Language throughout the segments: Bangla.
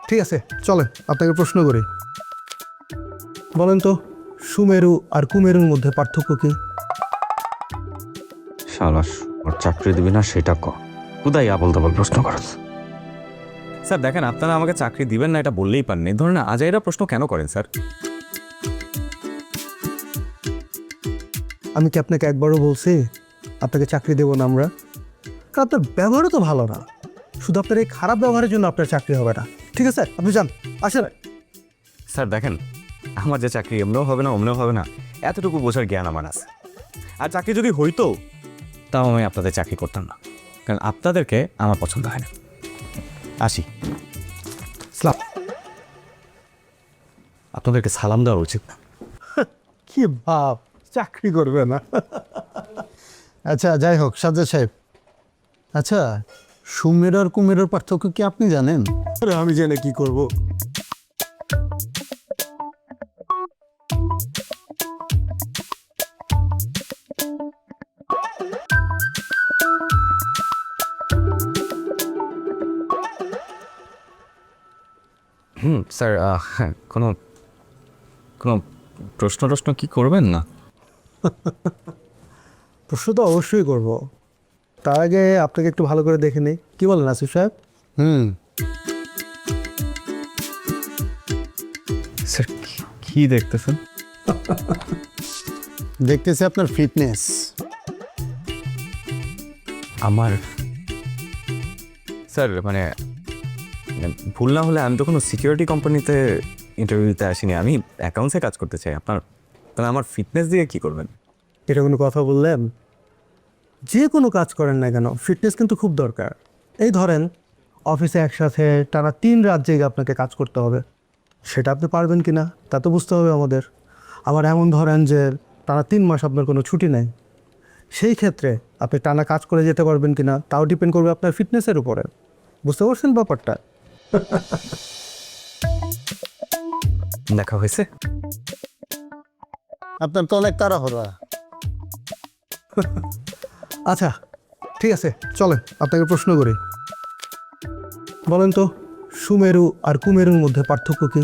ঠিক আছে, চলেন আপনাকে প্রশ্ন করি। বলেন তো, সুমেরু আর কুমেরুর মধ্যে পার্থক্য কি? শালাস ওর চাকরি দিবি না সেটা ক, কোথায় আবল তাবল প্রশ্ন করছ? স্যার দেখেন, আপনারা আমাকে চাকরি দিবেন না এটা বললেই পারেন। এই ধরনের আজাইরা প্রশ্ন কেন করেন স্যার? আমি কি আপনাকে একবারও বলছি আপনাকে চাকরি দেবো না আমরা? কারণ আপনার ব্যবহারও তো ভালো না, শুধু আপনার এই খারাপ ব্যবহারের জন্য আপনার চাকরি হবে না। ঠিক আছে, আপনি যান, আসেন। স্যার দেখেন, আমার যে চাকরি এমনিও হবে না অমনিও হবে না, এতটুকু বোঝার জ্ঞান আমার আছে। আর চাকরি যদি হইতো তাও আমি আপনাদের চাকরি করতাম না, কারণ আপনাদেরকে আমার পছন্দ হয় না। আসি। সালাম। আপনাদেরকে সালাম দেওয়া উচিত না। কি ভাব, চাকরি করবে না? আচ্ছা যাই হোক, সাজ্জাদ সাহেব, আচ্ছা সুমেরু আর কুমেরুর পার্থক্য কি আপনি জানেন? আরে আমি জেনে কি করব? স্যার হ্যাঁ, কোনো কোনো প্রশ্ন কি করবেন না? প্রশ্ন তো অবশ্যই করব, তার আগে আপনাকে একটু ভালো করে দেখে নিই। কি বলেন আসিফ সাহেব? স্যার কি দেখতেছেন? দেখতেছি আপনার ফিটনেস। আমার স্যার মানে ভুল না হলে আমি তো কোনো সিকিউরিটি কোম্পানিতে ইন্টারভিউ দিতে আসিনি, আমি অ্যাকাউন্টসে কাজ করতে চাই। তাহলে আমার ফিটনেস দিয়ে কি করবেন? এটা কোনো কথা বললেন? যে কোনো কাজ করেন না কেন ফিটনেস কিন্তু খুব দরকার। এই ধরেন অফিসে একসাথে টানা 3 রাত জেগে আপনাকে কাজ করতে হবে, সেটা আপনি পারবেন কি না তা তো বুঝতে হবে আমাদের। আবার এমন ধরেন যে টানা 3 মাস আপনার কোনো ছুটি নেই, সেই ক্ষেত্রে আপনি টানা কাজ করে যেতে পারবেন কি না তাও ডিপেন্ড করবে আপনার ফিটনেসের উপরে। বুঝতে পারছেন ব্যাপারটা? দেখা হয়েছে? আপনার তো অনেক তাড়াহুড়া। আচ্ছা ঠিক আছে, চলেন আপনাকে প্রশ্ন করি। বলেন তো, সুমেরু আর কুমেরুর মধ্যে পার্থক্য কি?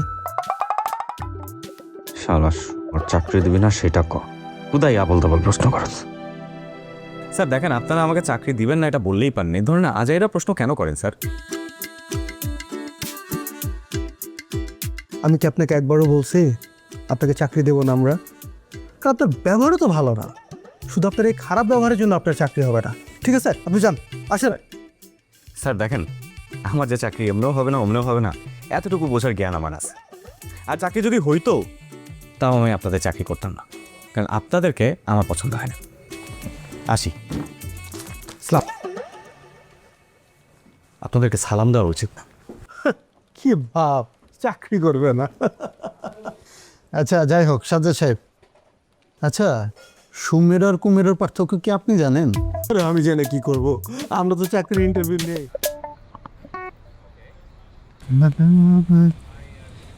শালাস ওর চাকরি দিবি না সেটা ক, কোথায় আবল তাবল প্রশ্ন করছ? স্যার দেখেন, আপনারা আমাকে চাকরি দিবেন না এটা বললেই পারেন। এই ধরনের আজাইরা প্রশ্ন কেন করেন স্যার? আমি কি আপনাকে একবারও বলছি আপনাকে চাকরি দেবো না আমরা? কারণ আপনার ব্যবহারও তো ভালো না, শুধু আপনার এই খারাপ ব্যবহারের জন্য আপনার চাকরি হবে না। ঠিক আছে, আপনি যান, আসেন। স্যার দেখেন, আমার যে চাকরি এমনিও হবে না অমনিও হবে না, এতটুকু বোঝার জ্ঞান আমার আছে। আর চাকরি যদি হইতো তাও আমি আপনাদের চাকরি করতাম না, কারণ আপনাদেরকে আমার পছন্দ হয় না। আসি। সালাম। আপনাদেরকে সালাম দেওয়া উচিত না। কি ভাব, চাকরি করবে না? আচ্ছা যাই হোক, সাজ্জাদ সাহেব, আচ্ছা সুমেরু আর কুমেরুর পার্থক্য কি আপনি জানেন? আরে আমি জেনে কি করব, আমরা তো চাকরির ইন্টারভিউ নেই।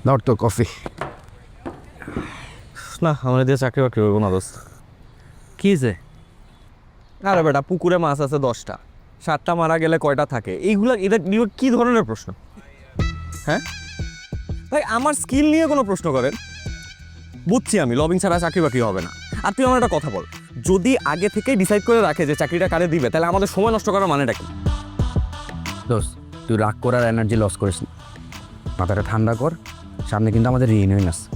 নট তো কফি। না, আমার দিয়ে চাকরি বাকরি হইব না দোস্ত। কি যে? আরে বেটা, পুকুরে মাছ আছে 10টা, 7টা মারা গেলে কয়টা থাকে? এগুলো কি ধরনের প্রশ্ন? হ্যাঁ ভাই, আমার স্কিল নিয়ে কোনো প্রশ্ন করেন? বুঝছি আমি লবিং ছাড়া চাকরি বাকরি হবে না। আর তুই আমার একটা কথা বল, যদি আগে থেকেই ডিসাইড করে রাখে যে চাকরিটা কারে দিবে, তাহলে আমাদের সময় নষ্ট করার মানেটা কি? দোস্ত, তুই রাগ করার এনার্জি লস করিস না, মাথাটা ঠান্ডা কর। সামনে কিন্তু আমাদের রিইউনিয়ন আছে,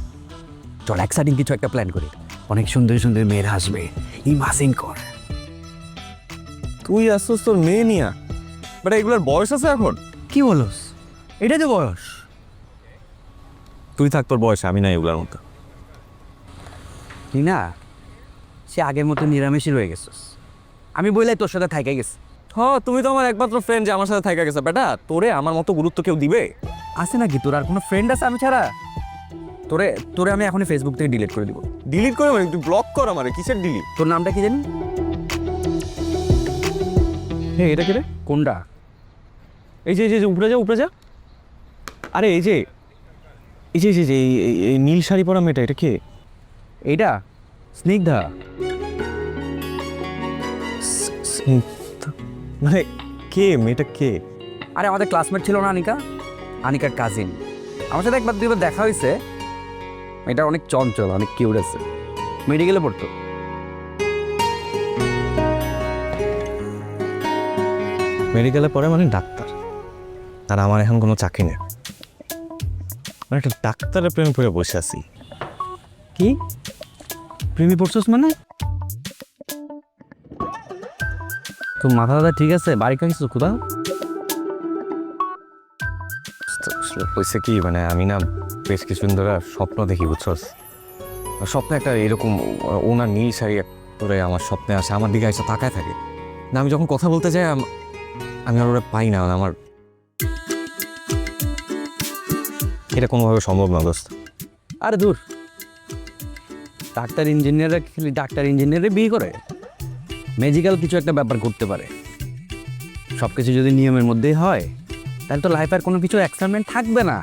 চল এক্সাইটিং কিছু একটা প্ল্যান করি। অনেক সুন্দর সুন্দর মেয়েরা আসবে, ইমাজিন কর। তুই আসছিস তোর মেয়ে নিয়া, বেটা এগুলোর বয়স আছে এখন? কি বলস? এটা তো বয়স। তুই থাক তোর বয়সে, আমি না এগুলোর মতো। তুই না সে আগের মতো নিরামিষই রয়ে গেছিস। আমি বললাই তোর সাথে থাইকে গেছি। হ্যাঁ, তুমি তো আমার একমাত্র ফ্রেন্ড যে আমার সাথে থাকা গেছে। বেটা তোরে আমার মতো গুরুত্ব কেউ দিবে? আছে নাকি তোর আর কোনো ফ্রেন্ড আছে আমি ছাড়া? তোরে তোরে আমি এখনই ফেসবুক থেকে ডিলিট করে দিব। ডিলিট করে মানে তুই ব্লক কর আমারে? কিসের ডিলিট? তোর নামটা কি জানি? হ্যাঁ, এটা কে রে? কোনটা? এই যে উপরে যা, উপরে যা। আরে এই যে এই নীল শাড়ি পরা মেয়েটা, এটা কে? এইটা স্নিগ্ধা। মানে কে মেয়েটা কে? আরে আমাদের ক্লাসমেট ছিল না নিকা, আনিকার কাজিন। আমার সাথে একবার দুইবার দেখা হয়েছে। এটা অনেক চঞ্চল, অনেক কিউট আছে, মেডিকেলে পড়তো। মেডিকেলে পড়ে মানে ডাক্তার, আর আমার এখন কোনো চাকরি নেই। মানে একটা ডাক্তারের প্রেমে পড়ে বসে আছি। কি প্রেমে পড়ছস মানে? তো মাথা দাদা ঠিক আছে? বাড়ি কাছে কোথাও? হয়েছে কি, মানে আমি না বেশ কিছুদিন ধরে স্বপ্ন দেখি, বুঝছস? স্বপ্নে একটা এরকম ওনার নীল শাড়ি পরে আমার স্বপ্নে আসে, আমার দিকে এসে তাকায় থাকে। না আমি যখন কথা বলতে যাই আমি আর ওরা পাই না। আমার এটা কোনোভাবে সম্ভব না দোস্ত। আরে দূর, ডাক্তার ইঞ্জিনিয়াররা খালি ডাক্তার ইঞ্জিনিয়ারে বিয়ে করে? ম্যাজিক্যাল কিছু একটা ব্যাপার করতে পারে। সব কিছু যদি নিয়মের মধ্যেই হয় তাহলে তো লাইফের কোনো কিছু এক্সাইটমেন্ট থাকবে না।